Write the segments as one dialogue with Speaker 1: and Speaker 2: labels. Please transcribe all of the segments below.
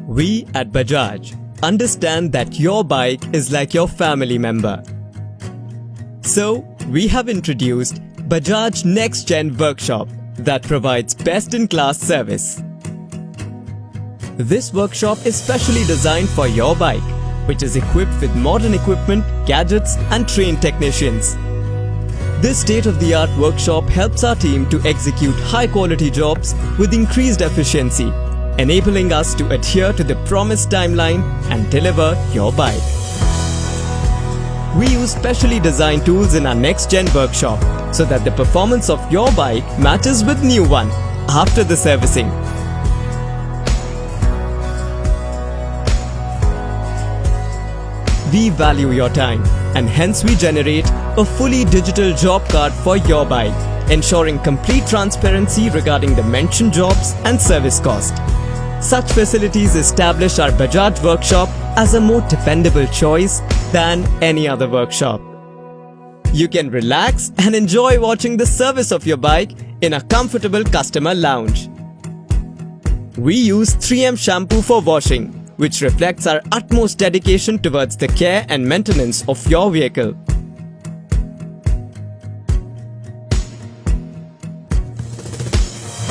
Speaker 1: We at Bajaj understand that your bike is like your family member. So, we have introduced Bajaj Next Gen Workshop that provides best-in-class service. This workshop is specially designed for your bike, which is equipped with modern equipment, gadgets and trained technicians. This state-of-the-art workshop helps our team to execute high-quality jobs with increased efficiency, enabling us to adhere to the promised timeline and deliver your bike. We use specially designed tools in our next-gen workshop so that the performance of your bike matches with new one after the servicing. We value your time and hence we generate a fully digital job card for your bike, ensuring complete transparency regarding the mentioned jobs and service cost. Such facilities establish our Bajaj workshop as a more dependable choice than any other workshop. You can relax and enjoy watching the service of your bike in a comfortable customer lounge. We use 3M shampoo for washing, which reflects our utmost dedication towards the care and maintenance of your vehicle.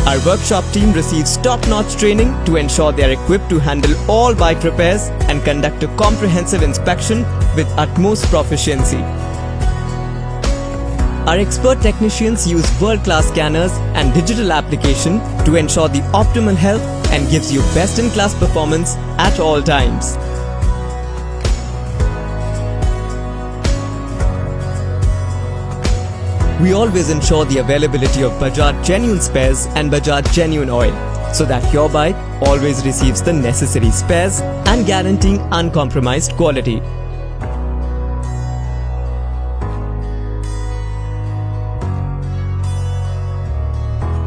Speaker 1: Our workshop team receives top-notch training to ensure they are equipped to handle all bike repairs and conduct a comprehensive inspection with utmost proficiency. Our expert technicians use world-class scanners and digital application to ensure the optimal health and gives you best-in-class performance at all times. We always ensure the availability of Bajaj Genuine Spares and Bajaj Genuine Oil so that your bike always receives the necessary spares and guaranteeing uncompromised quality.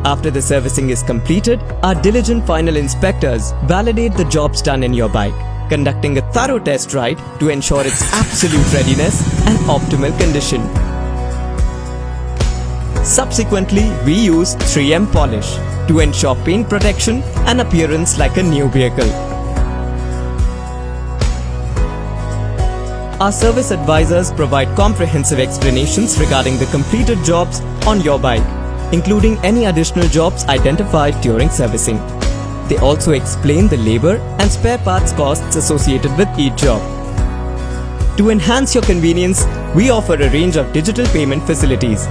Speaker 1: After the servicing is completed, our diligent final inspectors validate the jobs done in your bike, conducting a thorough test ride to ensure its absolute readiness and optimal condition. Subsequently, we use 3M polish to ensure paint protection and appearance like a new vehicle. Our service advisors provide comprehensive explanations regarding the completed jobs on your bike, including any additional jobs identified during servicing. They also explain the labor and spare parts costs associated with each job. To enhance your convenience, we offer a range of digital payment facilities.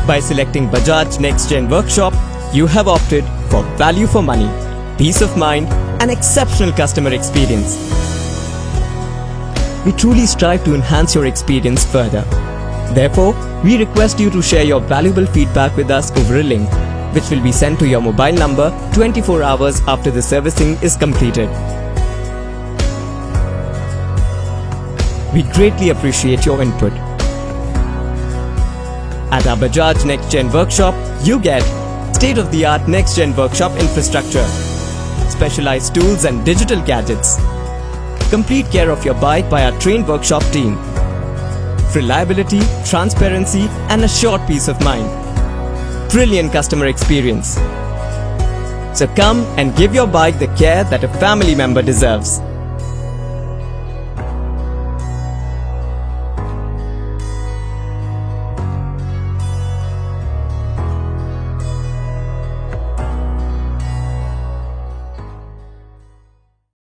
Speaker 1: By selecting Bajaj Next Gen Workshop, you have opted for value for money, peace of mind and exceptional customer experience. We truly strive to enhance your experience further. Therefore, we request you to share your valuable feedback with us over a link, which will be sent to your mobile number 24 hours after the servicing is completed. We greatly appreciate your input. At our Bajaj Next Gen Workshop, you get state-of-the-art Next Gen Workshop infrastructure, specialized tools and digital gadgets, complete care of your bike by our trained workshop team, reliability, transparency and assured peace of mind. Brilliant customer experience. So come and give your bike the care that a family member deserves.